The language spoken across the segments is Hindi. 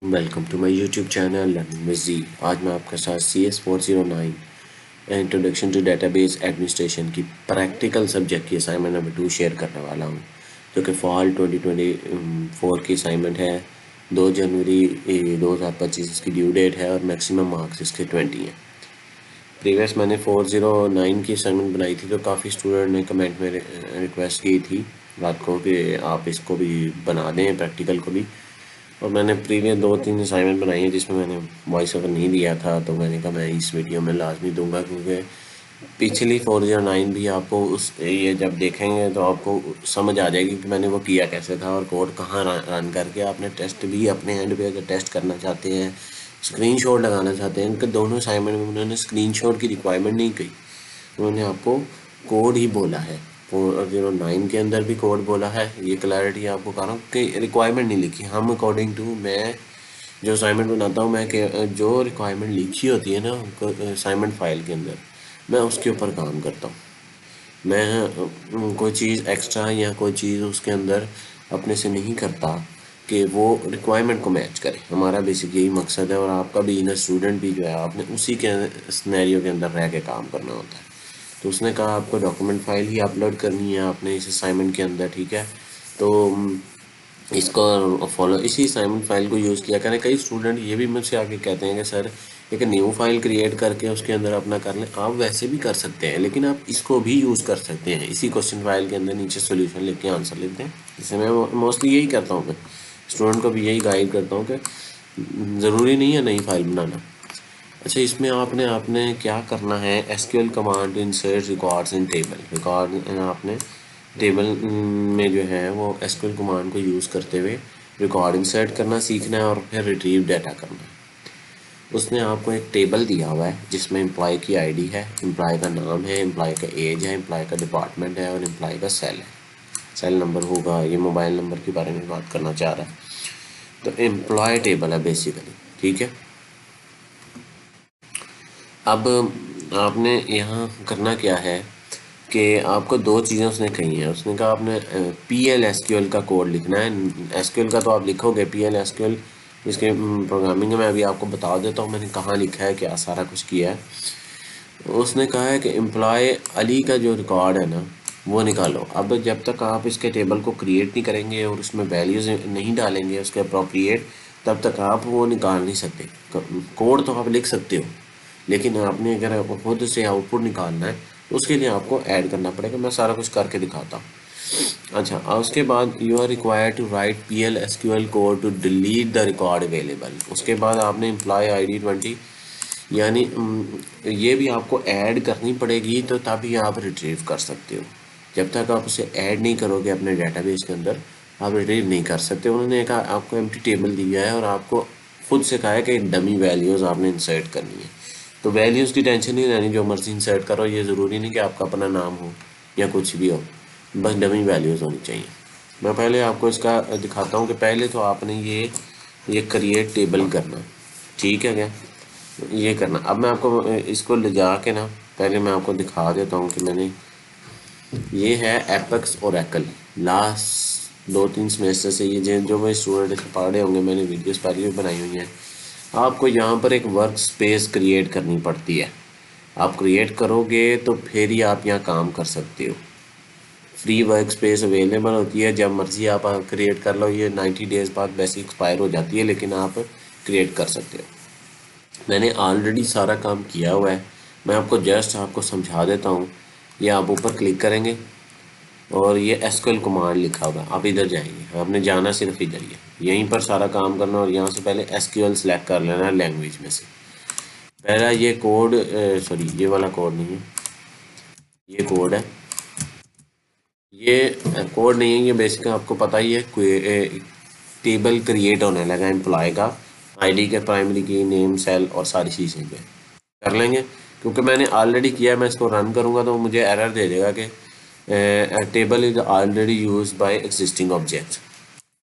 Welcome to my YouTube channel learning with G. आज मैं आपके साथ CS409 introduction to database administration की प्रैक्टिकल सब्जेक्ट की असाइनमेंट नंबर 2 शेयर करने वाला हूं, जो कि फॉल 2024 की असाइनमेंट है। 2 जनवरी 2025 इसकी ड्यू डेट है और मैक्सिमम मार्क्स इसके 20 हैं। प्रीवियस मैंने 409 की असाइनमेंट बनाई थी, तो काफ़ी स्टूडेंट ने कमेंट में रिक्वेस्ट की थी रात को कि आप इसको भी बना दें, प्रैक्टिकल को भी। और मैंने प्रीवियस 2-3 असाइनमेंट बनाई है जिसमें मैंने वॉइस ओवर नहीं दिया था, तो मैंने कहा मैं इस वीडियो में लाजमी दूंगा, क्योंकि पिछली 409 भी आपको उस ये जब देखेंगे तो आपको समझ आ जाएगी कि मैंने वो किया कैसे था और कोड कहाँ रन करके आपने टेस्ट भी अपने एंड पे अगर टेस्ट करना चाहते हैं, स्क्रीनशॉट लगाना चाहते हैं। इनके दोनों असाइनमेंट में उन्होंने स्क्रीनशॉट की रिक्वायरमेंट नहीं की, उन्होंने आपको कोड ही बोला है। 409 के अंदर भी कोड बोला है, ये क्लैरिटी आपको कर रहा हूँ कि रिक्वायरमेंट नहीं लिखी। हम अकॉर्डिंग टू मैं जो असाइनमेंट बनाता हूँ, मैं जो रिक्वायरमेंट लिखी होती है ना असाइनमेंट फाइल के अंदर, मैं उसके ऊपर काम करता हूँ। मैं कोई चीज़ एक्स्ट्रा या कोई चीज़ उसके अंदर अपने से नहीं करता कि वो रिक्वायरमेंट को मैच करे। हमारा बेसिक यही मकसद है, और आपका भी इन स्टूडेंट भी जो है आपने उसी के सिनेरियो के अंदर रह के काम करना होता है। तो उसने कहा आपको डॉक्यूमेंट फाइल ही अपलोड करनी है आपने इस असाइनमेंट के अंदर, ठीक है। तो इसको फॉलो इसी असाइनमेंट फाइल को यूज़ किया करें। कई स्टूडेंट ये भी मुझसे आके कहते हैं कि सर एक न्यू फाइल क्रिएट करके उसके अंदर अपना कर लें। आप वैसे भी कर सकते हैं, लेकिन आप इसको भी यूज़ कर सकते हैं। इसी क्वेश्चन फाइल के अंदर नीचे सोल्यूशन लिख के आंसर लिखते हैं। जैसे मैं मोस्टली यही करता हूँ, मैं स्टूडेंट को भी यही गाइड करता हूँ कि ज़रूरी नहीं है नई फाइल बनाना। अच्छा, इसमें आपने आपने क्या करना है, SQL command to insert records in table. Record आपने टेबल में जो है वो SQL कमांड को यूज़ करते हुए रिकॉर्ड इंसर्ट करना सीखना है और फिर रिट्रीव डाटा करना है। उसने आपको एक टेबल दिया हुआ है जिसमें एम्प्लॉय की आईडी है, एम्प्लॉय का नाम है, एम्प्लॉय का एज है, एम्प्लॉय का डिपार्टमेंट है और एम्प्लॉय का सेल है। सेल नंबर होगा, ये मोबाइल नंबर के बारे में बात करना चाह रहा है। तो एम्प्लॉय टेबल है बेसिकली, ठीक है। अब आपने यहाँ करना क्या है कि आपको 2 चीज़ें उसने कही हैं। उसने कहा आपने PL/SQL का कोड लिखना है। SQL का तो आप लिखोगे, PL/SQL इसके प्रोग्रामिंग में मैं अभी आपको बता देता हूँ मैंने कहाँ लिखा है, क्या सारा कुछ किया है। उसने कहा है कि एम्प्लॉय अली का जो रिकॉर्ड है ना वो निकालो। अब जब तक आप इसके टेबल को क्रिएट नहीं करेंगे और उसमें वैल्यूज़ नहीं डालेंगे उसके अप्रोप्रिएट, तब तक आप वो निकाल नहीं सकते। कोड तो आप लिख सकते हो, लेकिन आपने अगर खुद से आउटपुट निकालना है तो उसके लिए आपको ऐड करना पड़ेगा। मैं सारा कुछ करके दिखाता हूँ। अच्छा, और उसके बाद you are required to write PL/SQL code to delete the record available. उसके बाद आपने एम्प्लॉय ID 20 यानी ये भी आपको ऐड करनी पड़ेगी, तो तभी आप रिट्रीव कर सकते हो। जब तक आप उसे ऐड नहीं करोगे अपने डेटाबेस के अंदर, आप रिट्रीव नहीं कर सकते। उन्होंने कहा आपको एम्प्टी टेबल दिया है और आपको खुद से कहा है कि डमी वैल्यूज़ आपने इंसर्ट करनी है। तो वैल्यूज़ की टेंशन नहीं लेनी, जो मर्जी इंसर्ट करो। ये ज़रूरी नहीं कि आपका अपना नाम हो या कुछ भी हो, बस डमी वैल्यूज़ होनी चाहिए। मैं पहले आपको इसका दिखाता हूँ कि पहले तो आपने ये क्रिएट टेबल करना, ठीक है क्या, ये करना। अब मैं आपको इसको ले जा के ना पहले मैं आपको दिखा देता हूँ कि मैंने ये है एपेक्स ओरेकल। लास्ट 2-3 सेमेस्टर से ये जो मैं स्टूडेंट पढ़ रहे होंगे, मैंने वीडियोस पहले भी बनाई हुई हैं। आपको यहाँ पर एक वर्क स्पेस क्रिएट करनी पड़ती है। आप क्रिएट करोगे तो फिर ही आप यहाँ काम कर सकते हो। फ्री वर्क स्पेस अवेलेबल होती है, जब मर्जी आप क्रिएट कर लो। ये 90 डेज़ बाद वैसे एक्सपायर हो जाती है, लेकिन आप क्रिएट कर सकते हो। मैंने ऑलरेडी सारा काम किया हुआ है, मैं आपको जस्ट आपको समझा देता हूँ। ये आप ऊपर क्लिक करेंगे और ये SQL कमांड लिखा होगा, आप इधर जाएंगे, आपने जाना सिर्फ इधर ही है, यहीं पर सारा काम करना। और यहाँ से पहले SQL सेलेक्ट कर लेना है लैंग्वेज में से। पहला ये कोड, सॉरी ये वाला कोड नहीं है, ये कोड है। ये कोड नहीं है, ये बेसिक आपको पता ही है। टेबल क्रिएट होने लगा एम्प्लॉय का, ID के, प्राइमरी की, नेम, सेल और सारी चीज़ें पे कर लेंगे। क्योंकि मैंने ऑलरेडी किया है, मैं इसको रन करूँगा तो मुझे एरर दे देगा कि table is already use by existing object.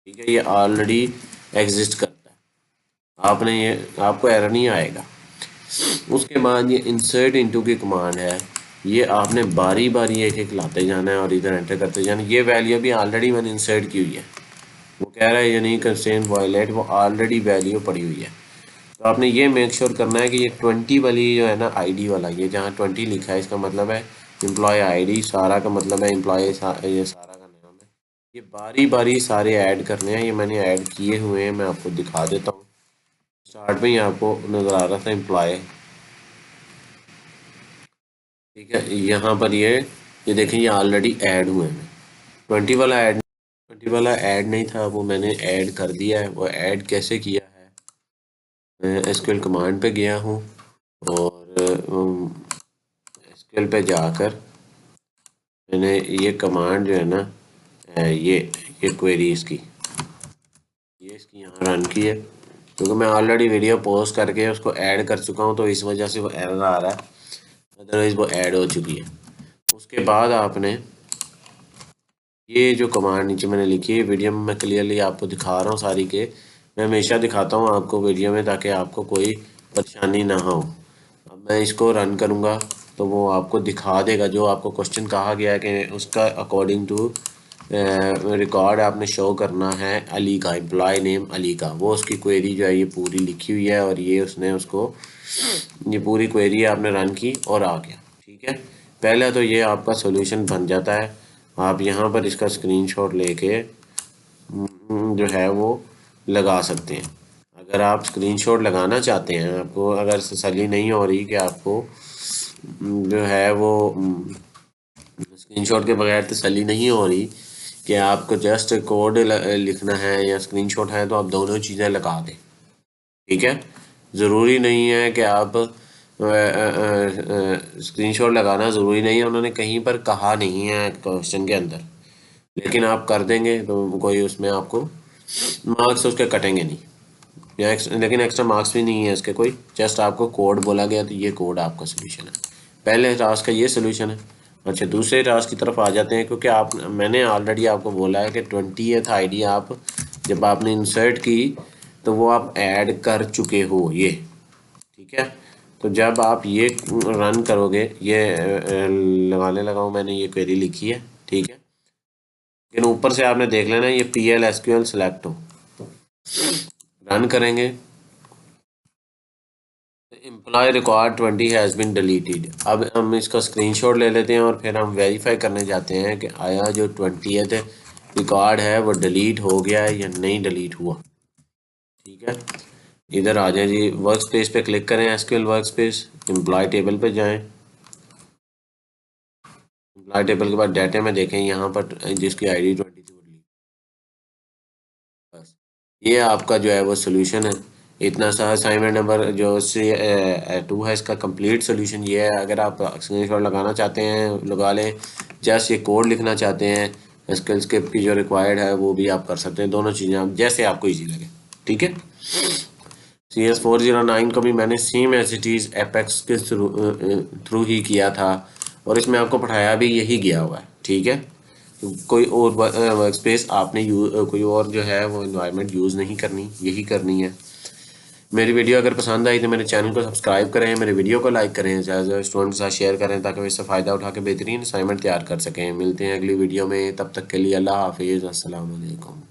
ठीक है, ये ऑलरेडी एग्जिस्ट करता है, आपको एरर नहीं आएगा। उसके बाद ये इंसर्ट इनटू की कमांड है, ये आपने बारी बारी एक एक लाते जाना है और इधर एंटर करते जाना है। ये वैल्यू भी ऑलरेडी मैंने इंसर्ट की हुई है, वो कह रहा है यूनिक कंस्ट्रेंट वायलेट, वो ऑलरेडी वैल्यू पड़ी हुई है। तो आपने ये मेक श्योर करना है कि ये 20 वाली जो है ना आईडी वाला, ये जहाँ 20 लिखा है इसका मतलब है एम्प्लॉय आईडी, सारा का मतलब है एम्प्लॉय, ये सारा का नाम है। ये बारी बारी सारे ऐड करने हैं, ये मैंने ऐड किए हुए हैं, मैं आपको दिखा देता हूँ। स्टार्ट में ही आपको नज़र आ रहा था एम्प्लॉय, ठीक है। यहाँ पर ये देखें ये ऑलरेडी ऐड हुए हैं। 20 वाला ऐड नहीं था, वो मैंने ऐड कर दिया है। वो ऐड कैसे किया है, मैं एसक्यूएल कमांड पे गया हूँ और एसक्यूएल पे जाकर मैंने ये कमांड जो है ना, ये क्वेरी इसकी यहाँ रन की है, क्योंकि मैं ऑलरेडी वीडियो पोस्ट करके उसको ऐड कर चुका हूँ, तो इस वजह से वो एरर आ रहा है, अदरवाइज़ वो ऐड हो चुकी है। उसके बाद आपने ये जो कमांड नीचे मैंने लिखी है, वीडियो में मैं क्लियरली आपको दिखा रहा हूँ सारी के, मैं हमेशा दिखाता हूँ आपको वीडियो में ताकि आपको कोई परेशानी ना हो। अब मैं इसको रन करूँगा तो वो आपको दिखा देगा जो आपको क्वेश्चन कहा गया है कि उसका अकॉर्डिंग टू रिकॉर्ड आपने शो करना है अली का, एम्प्लॉय नेम अली का। वो उसकी क्वेरी जो है ये पूरी लिखी हुई है और ये उसने उसको ये पूरी क्वेरी आपने रन की और आ गया, ठीक है। पहले तो ये आपका सोल्यूशन बन जाता है। आप यहाँ पर इसका स्क्रीनशॉट लेके जो है वो लगा सकते हैं। अगर आप स्क्रीनशॉट लगाना चाहते हैं, आपको अगर तसल्ली नहीं हो रही कि आपको जो है वो स्क्रीनशॉट के बगैर तसल्ली नहीं हो रही कि आपको जस्ट कोड लिखना है या स्क्रीनशॉट है, तो आप दोनों चीज़ें लगा दें, ठीक है। ज़रूरी नहीं है कि आप स्क्रीनशॉट लगाना ज़रूरी नहीं है, उन्होंने कहीं पर कहा नहीं है क्वेश्चन के अंदर, लेकिन आप कर देंगे तो कोई उसमें आपको मार्क्स उसके कटेंगे नहीं, या लेकिन एक्स्ट्रा मार्क्स भी नहीं है इसके कोई, जस्ट आपको कोड बोला गया तो ये कोड आपका सोल्यूशन है। पहले टास्क का ये सोल्यूशन है। अच्छा, दूसरे टास्क की तरफ आ जाते हैं, क्योंकि आप मैंने ऑलरेडी आपको बोला है कि 20th आईडी आप जब आपने इंसर्ट की तो वो आप ऐड कर चुके हो ये, ठीक है। तो जब आप ये रन करोगे, ये लगाने लगा हूँ मैंने, ये क्वेरी लिखी है, ठीक है। लेकिन ऊपर से आपने देख लेना ये PL/SQL सेलेक्ट हो, रन करेंगे employ record 20 has been deleted. अब हम इसका स्क्रीनशॉट ले लेते हैं और फिर हम वेरीफाई करने जाते हैं कि आया जो 20th रिकॉर्ड है वो डिलीट हो गया है या नहीं डिलीट हुआ, ठीक है। इधर आ जाए जी, वर्क स्पेस पे क्लिक करें, SQL workspace, employ table पे जाएं। एम्प्लॉय टेबल के बाद डाटा में देखें यहाँ पर जिसकी आईडी 20 थी, बस ये आपका जो है वो सोल्यूशन है। इतना सा असाइनमेंट नंबर जो से 2 है, इसका कंप्लीट सोल्यूशन ये है। अगर आप स्क्रीनशॉट लगाना चाहते हैं लगा लें, जैसे ये कोड लिखना चाहते हैं एसक्यूएल स्क्रिप्ट की जो रिक्वायर्ड है वो भी आप कर सकते हैं, दोनों चीज़ें आप जैसे आपको ईजी लगे, ठीक है। CS409 को भी मैंने same as it is apex के थ्रू ही किया था और इसमें आपको पढ़ाया भी यही गया हुआ है, ठीक है। कोई और वर्क स्पेस आपने कोई और जो है वो इन्वायरमेंट यूज़ नहीं करनी, यही करनी है। मेरी वीडियो अगर पसंद आई तो मेरे चैनल को सब्सक्राइब करें, मेरे वीडियो को लाइक करें, ज़्यादा स्टूडेंट के साथ शेयर करें ताकि वो इससे फ़ायदा उठा के बेहतरीन असाइनमेंट तैयार कर सकें। मिलते हैं अगली वीडियो में, तब तक के लिए अल्लाह हाफिज़, अस्सलाम वालेकुम।